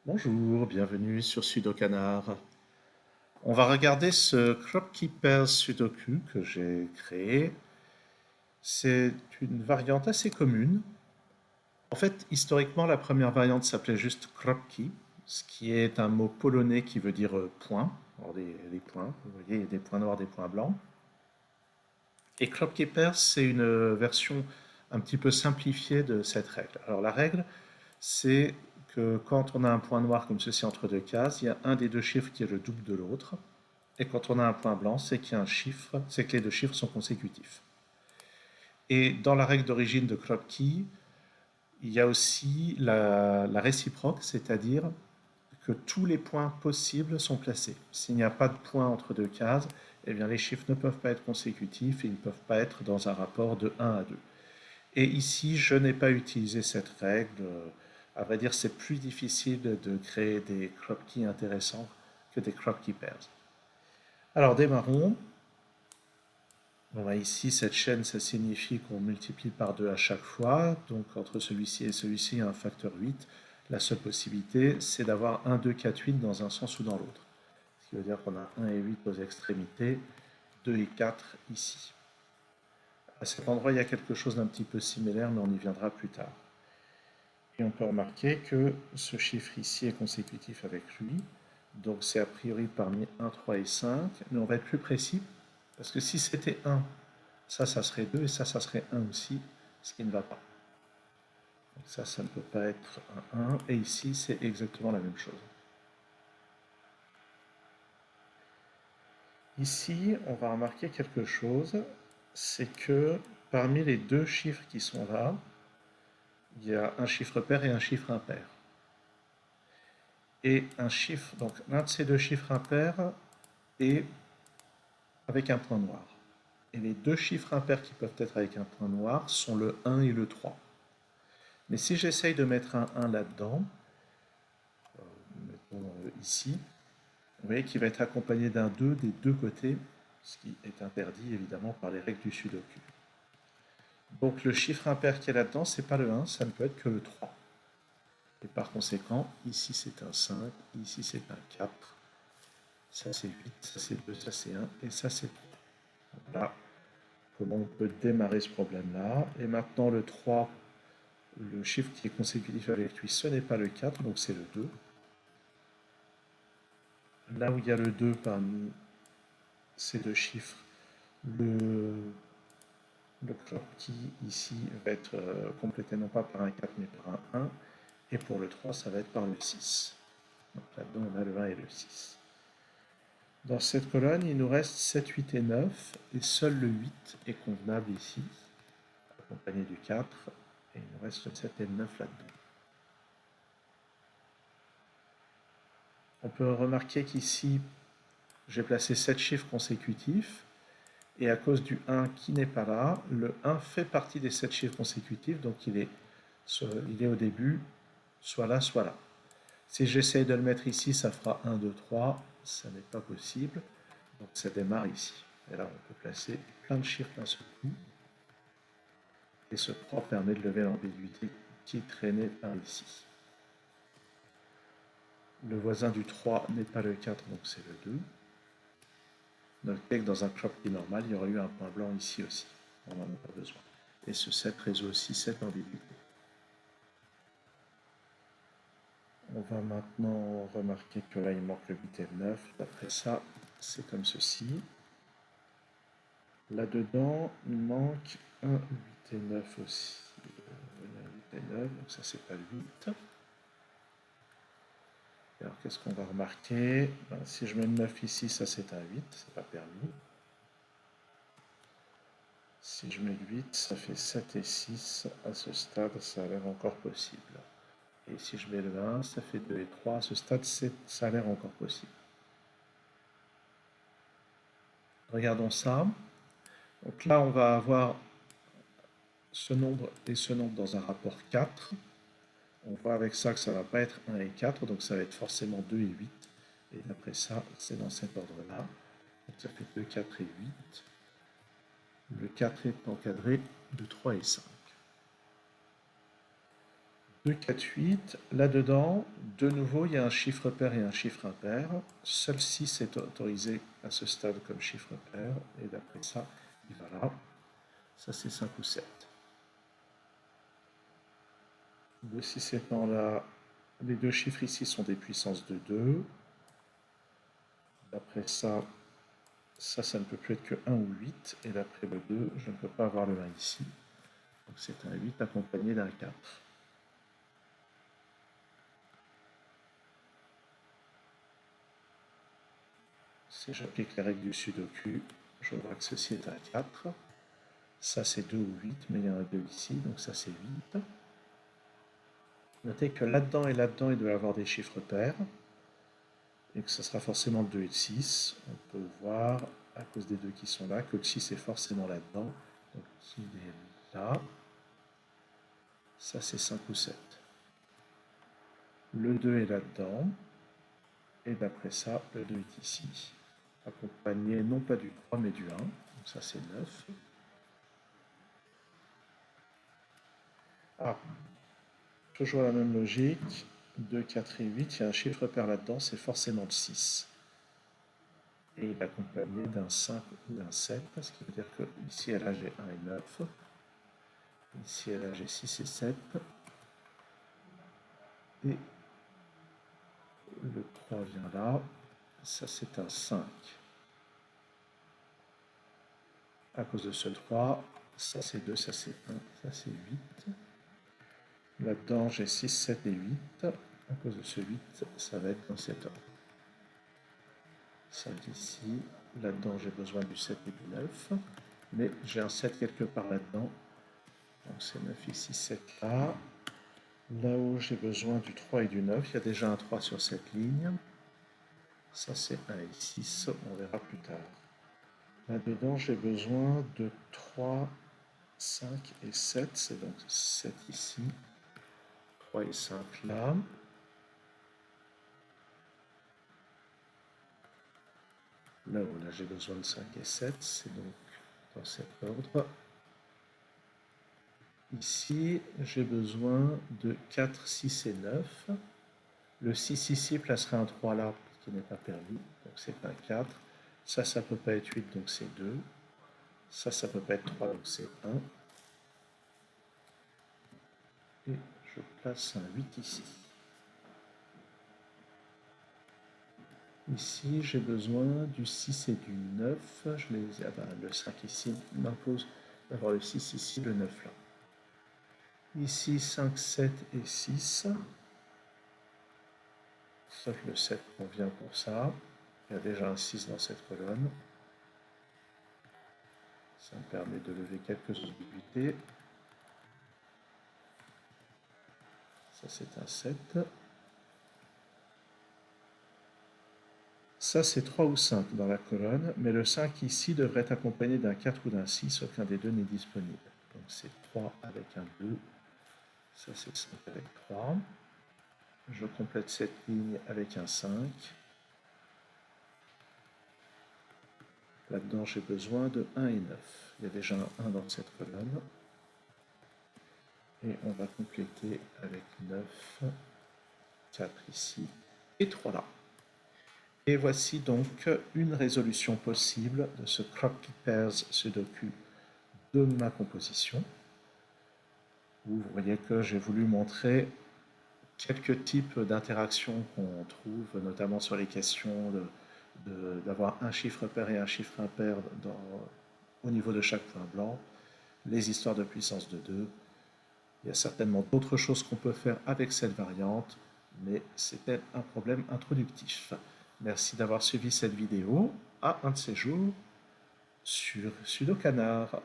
Bonjour, bienvenue sur Sudokanar. On va regarder ce Cropkeeper Sudoku que j'ai créé. C'est une variante assez commune. En fait, historiquement, la première variante s'appelait juste Kropki, ce qui est un mot polonais qui veut dire point. Alors, des points, vous voyez, il y a des points noirs, des points blancs. Et Cropkeeper, c'est une version un petit peu simplifiée de cette règle. Alors, la règle, c'est que quand on a un point noir comme ceci entre deux cases, il y a un des deux chiffres qui est le double de l'autre. Et quand on a un point blanc, c'est qu'il y a un chiffre, c'est que les deux chiffres sont consécutifs. Et dans la règle d'origine de Kropki, il y a aussi la réciproque, c'est-à-dire que tous les points possibles sont placés. S'il n'y a pas de point entre deux cases, eh bien les chiffres ne peuvent pas être consécutifs et ils ne peuvent pas être dans un rapport de 1 à 2. Et ici, je n'ai pas utilisé cette règle. À vrai dire, c'est plus difficile de créer des Kropki intéressants que des Kropki pairs. Alors, démarrons. Bon, ici, cette chaîne, ça signifie qu'on multiplie par 2 à chaque fois. Donc, entre celui-ci et celui-ci, il y a un facteur 8. La seule possibilité, c'est d'avoir 1, 2, 4, 8 dans un sens ou dans l'autre. Ce qui veut dire qu'on a 1 et 8 aux extrémités, 2 et 4 ici. À cet endroit, il y a quelque chose d'un petit peu similaire, mais on y viendra plus tard. Et on peut remarquer que ce chiffre ici est consécutif avec lui. Donc c'est a priori parmi 1, 3 et 5. Mais on va être plus précis, parce que si c'était 1, ça serait 2, et ça serait 1 aussi, ce qui ne va pas. Donc ça ne peut pas être un 1, et ici c'est exactement la même chose. Ici, on va remarquer quelque chose, c'est que parmi les deux chiffres qui sont là, il y a un chiffre pair et un chiffre impair. Et un chiffre, donc l'un de ces deux chiffres impairs est avec un point noir. Et les deux chiffres impairs qui peuvent être avec un point noir sont le 1 et le 3. Mais si j'essaye de mettre un 1 là-dedans, mettons ici, vous voyez qu'il va être accompagné d'un 2 des deux côtés, ce qui est interdit évidemment par les règles du sudoku. Donc le chiffre impair qui est là-dedans, c'est pas le 1, ça ne peut être que le 3. Et par conséquent, ici c'est un 5, ici c'est un 4, ça c'est 8, ça c'est 2, ça c'est 1, et ça c'est 3. Voilà comment on peut démarrer ce problème-là. Et maintenant le 3, le chiffre qui est consécutif avec lui, ce n'est pas le 4, donc c'est le 2. Là où il y a le 2 parmi ces deux chiffres, le, le clock qui ici va être complété non pas par un 4 mais par un 1. Et pour le 3, ça va être par le 6. Donc là-dedans, on a le 1 et le 6. Dans cette colonne, il nous reste 7, 8 et 9. Et seul le 8 est convenable ici, accompagné du 4. Et il nous reste le 7 et le 9 là-dedans. On peut remarquer qu'ici, j'ai placé 7 chiffres consécutifs. Et à cause du 1 qui n'est pas là, le 1 fait partie des 7 chiffres consécutifs. Donc il est au début, soit là, soit là. Si j'essaye de le mettre ici, ça fera 1, 2, 3. Ça n'est pas possible. Donc ça démarre ici. Et là, on peut placer plein de chiffres d'un seul coup. Et ce 3 permet de lever l'ambiguïté qui traînait par ici. Le voisin du 3 n'est pas le 4, donc c'est le 2. Notez que dans un Kropki normal, il y aurait eu un point blanc ici aussi. On n'en a pas besoin. Et ce 7 résout aussi cette ambiguïté. On va maintenant remarquer que là, il manque le 8 et le 9. D'après ça, c'est comme ceci. Là-dedans, il manque un 8 et 9 aussi. Un 8 et 9, donc ça, c'est pas le 8. Alors, qu'est-ce qu'on va remarquer? Si je mets le 9 ici, ça c'est un 8, c'est pas permis. Si je mets le 8, ça fait 7 et 6. À ce stade, ça a l'air encore possible. Et si je mets le 1, ça fait 2 et 3. À ce stade, ça a l'air encore possible. Regardons ça. Donc là, on va avoir ce nombre et ce nombre dans un rapport 4. On voit avec ça que ça ne va pas être 1 et 4, donc ça va être forcément 2 et 8. Et après ça, c'est dans cet ordre-là. Donc ça fait 2, 4 et 8. Le 4 est encadré de 3 et 5. 2, 4, 8. Là-dedans, de nouveau, il y a un chiffre pair et un chiffre impair. Seul 6 est autorisé à ce stade comme chiffre pair. Et d'après ça, il va là. Ça, c'est 5 ou 7. De 6 étant là, les deux chiffres ici sont des puissances de 2. D'après ça, ça ne peut plus être que 1 ou 8. Et d'après le 2, je ne peux pas avoir le 1 ici. Donc c'est un 8 accompagné d'un 4. Si j'applique les règles du sudoku, je vois que ceci est un 4. Ça c'est 2 ou 8, mais il y a un 2 ici, donc ça c'est 8. Notez que là-dedans et là-dedans, il doit y avoir des chiffres pairs. Et que ce sera forcément le 2 et le 6. On peut voir, à cause des deux qui sont là, que le 6 est forcément là-dedans. Donc il est là. Ça c'est 5 ou 7. Le 2 est là-dedans. Et d'après ça, le 2 est ici. Accompagné non pas du 3 mais du 1. Donc ça c'est 9. Ah, toujours la même logique. 2, 4 et 8, il y a un chiffre pair là-dedans, c'est forcément le 6. Et il est accompagné d'un 5 ou d'un 7, ce qui veut dire que ici et là j'ai 1 et 9. Ici et là j'ai 6 et 7. Et le 3 vient là. Ça c'est un 5. À cause de ce 3, ça c'est 2, ça c'est 1, ça c'est 8. Là-dedans j'ai 6, 7 et 8. À cause de ce 8, ça va être dans cet ordre. 5 ici. Là-dedans, j'ai besoin du 7 et du 9. Mais j'ai un 7 quelque part là-dedans. Donc c'est 9 ici, 7 là. Là-haut, j'ai besoin du 3 et du 9. Il y a déjà un 3 sur cette ligne. Ça, c'est 1 et 6. On verra plus tard. Là-dedans, j'ai besoin de 3, 5 et 7. C'est donc 7 ici. 3 et 5 là. Là-haut, là, j'ai besoin de 5 et 7. C'est donc dans cet ordre. Ici, j'ai besoin de 4, 6 et 9. Le 6 ici placerait un 3 là, qui n'est pas permis, donc c'est un 4. Ça peut pas être 8, donc c'est 2. Ça peut pas être 3, donc c'est 1. Et je place un 8 ici. Ici, j'ai besoin du 6 et du 9. Le 5 ici m'impose d'avoir le 6 ici, le 9 là. Ici, 5, 7 et 6. Sauf le 7 convient pour ça. Il y a déjà un 6 dans cette colonne. Ça me permet de lever quelques ambiguïtés. Ça, c'est un 7. Ça, c'est 3 ou 5 dans la colonne, mais le 5 ici devrait être accompagné d'un 4 ou d'un 6, aucun des deux n'est disponible. Donc c'est 3 avec un 2. Ça, c'est 5 avec 3. Je complète cette ligne avec un 5. Là-dedans, j'ai besoin de 1 et 9. Il y a déjà un 1 dans cette colonne. Et on va compléter avec 9, 4 ici et 3 là. Et voici donc une résolution possible de ce Crop Pairs Sudoku de ma composition. Vous voyez que j'ai voulu montrer quelques types d'interactions qu'on trouve, notamment sur les questions d'avoir un chiffre pair et un chiffre impair au niveau de chaque point blanc, les histoires de puissance de 2. Il y a certainement d'autres choses qu'on peut faire avec cette variante, mais c'était un problème introductif. Merci d'avoir suivi cette vidéo. À un de ces jours sur Sudocanard.